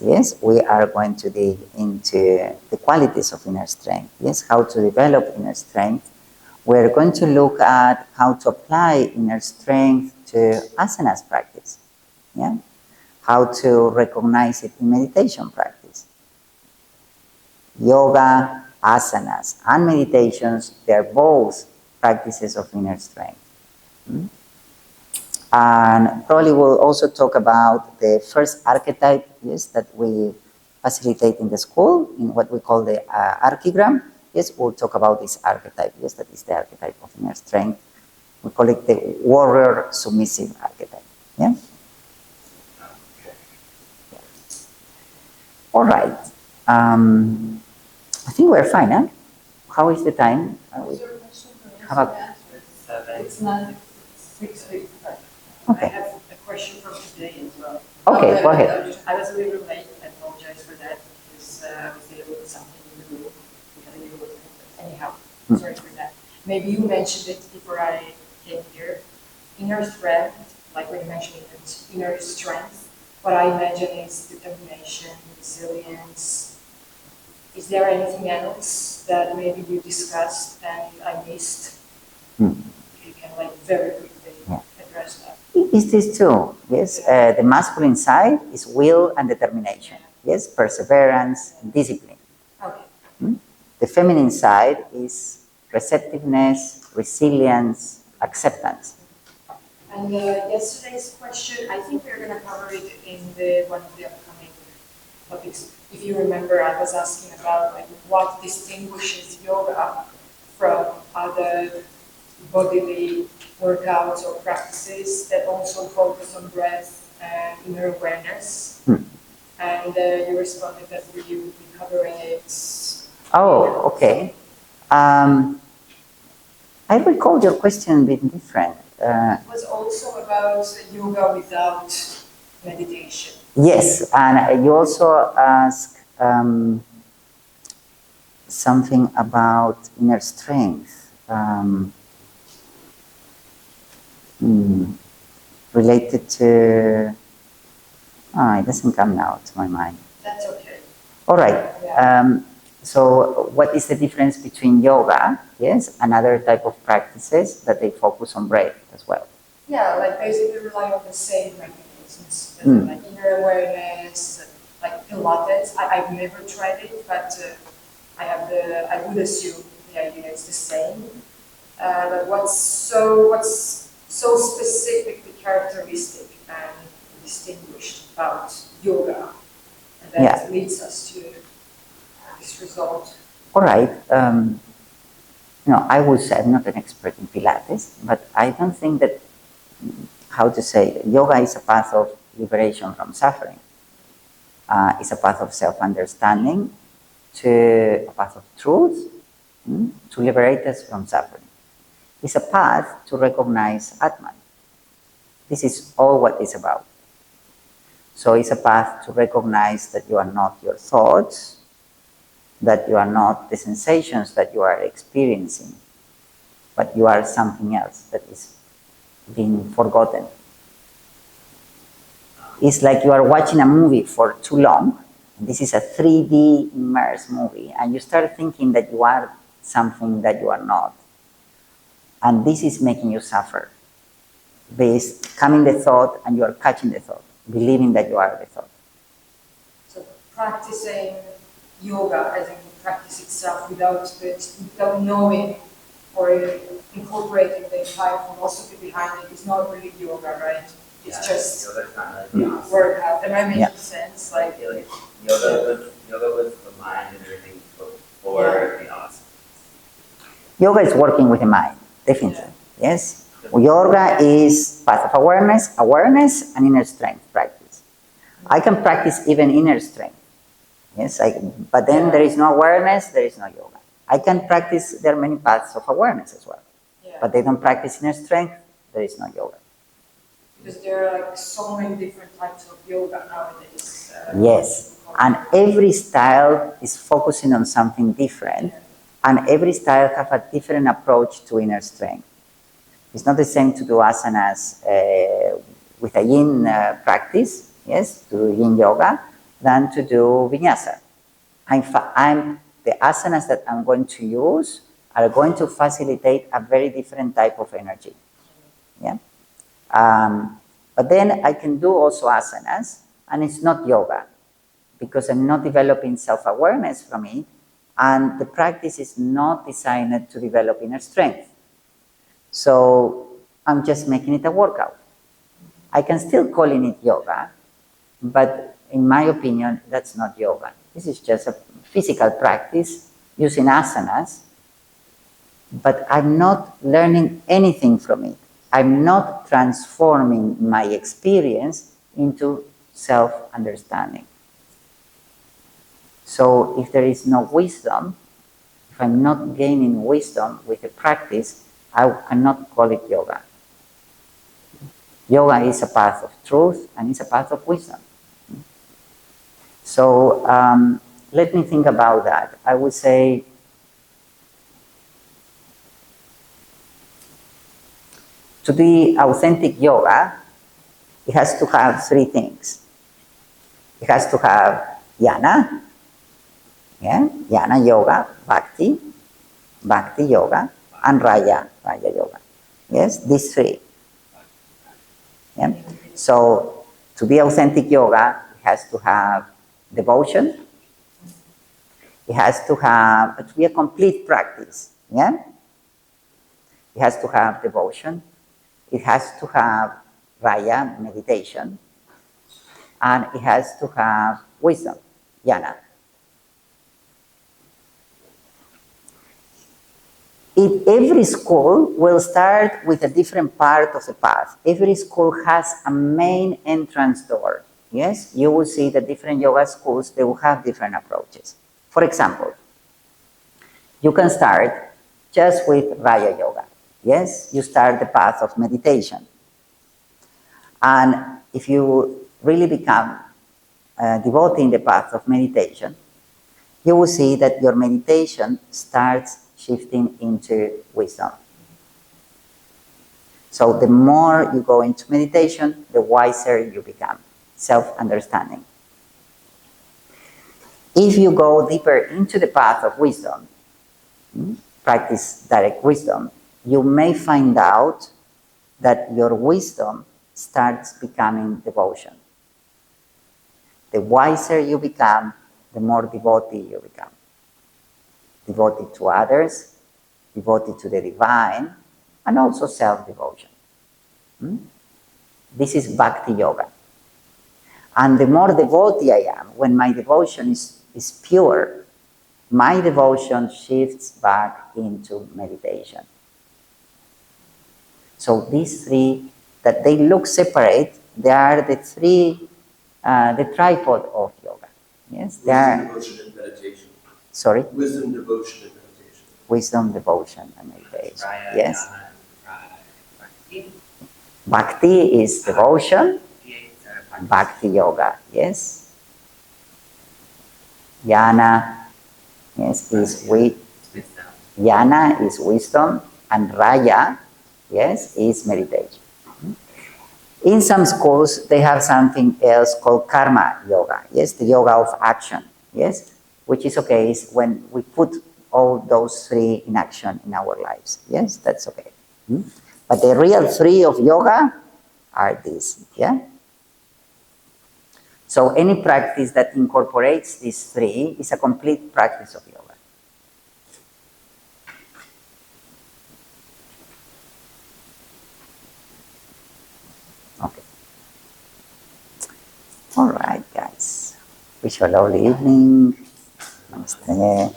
yes, we are going to dig into the qualities of inner strength, yes, how to develop inner strength. We're going to look at how to apply inner strength to asanas practice, yeah, how to recognize it in meditation practice. Yoga, asanas, and meditations, they're both practices of inner strength. And probably we'll also talk about the first archetype, yes, that we facilitate in the school, in what we call the archigram. Yes, we'll talk about this archetype. Yes, that is the archetype of inner strength. We call it the warrior submissive archetype. Yeah? All right. I think we're fine, huh? How is the time? How about? It's not 6:55. Okay. I have a question from today as well. Okay, go ahead. I was a little late. I apologize for that because I was dealing with something in the room. Anyhow, sorry for that. Maybe you mentioned it before I came here. Inner strength, like when you mentioned it, inner strength. What I imagine is determination, resilience. Is there anything else that maybe you discussed and I missed? You can like very quickly address that. Is this too? Yes, the masculine side is will and determination. Yes, perseverance, discipline. Okay. The feminine side is receptiveness, resilience, acceptance. And yesterday's question, I think we're going to cover it in the one of the upcoming topics. If you remember, I was asking about like what distinguishes yoga from other bodily workouts or practices that also focus on breath and inner awareness. And you responded that you would be covering it. Oh, okay. I recall your question a bit different. It was also about yoga without meditation. Yes, and you also asked something about inner strength. Related to, it doesn't come now to my mind. That's okay. All right. Yeah. So what is the difference between yoga, yes, and other type of practices that they focus on breath as well? Yeah, like basically rely on the same mechanisms, like inner awareness, like Pilates. I've never tried it, but I would assume the idea is the same. But what's so specifically characteristic and distinguished about yoga, and that leads us to this result? All right. I would say I'm not an expert in Pilates, but I don't think that, how to say, yoga is a path of liberation from suffering. It's a path of self-understanding, to a path of truth, to liberate us from suffering. It's a path to recognize Atman. This is all what it's about. So it's a path to recognize that you are not your thoughts, that you are not the sensations that you are experiencing, but you are something else that is being forgotten. It's like you are watching a movie for too long. This is a 3D immersed movie, and you start thinking that you are something that you are not. And this is making you suffer. There's coming the thought, and you are catching the thought, believing that you are the thought. So practicing yoga, as in practice itself, without knowing or incorporating the entire philosophy behind it, is not really yoga, right? It's just workout. Am I making sense? Like yoga with the mind and everything before the awesome. Yoga is working with the mind, definitely. Yes. Yoga is path of awareness, and inner strength practice. I can practice even inner strength. Yes, but then there is no awareness, there is no yoga. I can practice, there are many paths of awareness as well. But they don't practice inner strength, there is no yoga. Because there are like so many different types of yoga nowadays. Yes, and every style is focusing on something different, and every style has a different approach to inner strength. It's not the same to do asanas with a yin practice, yes, to do yin yoga, than to do vinyasa. The asanas that I'm going to use are going to facilitate a very different type of energy. Yeah. But then I can do also asanas, and it's not yoga because I'm not developing self-awareness from it, and the practice is not designed to develop inner strength. So I'm just making it a workout. I can still call it yoga, but in my opinion, that's not yoga. This is just a physical practice using asanas, but I'm not learning anything from it. I'm not transforming my experience into self-understanding. So if there is no wisdom, if I'm not gaining wisdom with the practice, I cannot call it yoga. Yoga is a path of truth and it's a path of wisdom. So let me think about that. I would say to be authentic yoga, it has to have three things. It has to have jnana, yeah? Jnana yoga, bhakti yoga, and raya yoga. Yes, these three. Yeah? So to be authentic yoga, it has to have devotion. It has to be a complete practice. Yeah? It has to have devotion. It has to have raya, meditation. And it has to have wisdom, jnana. Every school will start with a different part of the path. Every school has a main entrance door. Yes, you will see that different yoga schools, they will have different approaches. For example, you can start just with Raya Yoga. Yes, you start the path of meditation. And if you really become devotee in the path of meditation, you will see that your meditation starts shifting into wisdom. So the more you go into meditation, the wiser you become, self-understanding. If you go deeper into the path of wisdom, practice direct wisdom, you may find out that your wisdom starts becoming devotion. The wiser you become, the more devotee you become. Devoted to others, devoted to the divine, and also self-devotion. This is bhakti yoga. And the more devotee I am, when my devotion is pure, my devotion shifts back into meditation. So these three, that they look separate, they are the three, the tripod of yoga. Yes, they are. Wisdom, devotion, and meditation. Sorry? Wisdom, devotion, and meditation. Wisdom, devotion, and meditation. Raya, Yes. jnana, and bhakti. Bhakti is devotion. Bhakti. Bhakti yoga, yes. Jnana, yes, is Wisdom. jnana is wisdom, and raya, yes, is meditation. In some schools, they have something else called karma yoga, yes, the yoga of action, yes, which is okay, is when we put all those three in action in our lives, yes, that's okay. But the real three of yoga are these, yeah. So any practice that incorporates these three is a complete practice of yoga. Okay. All right, guys. Wish you a lovely evening. Namaste.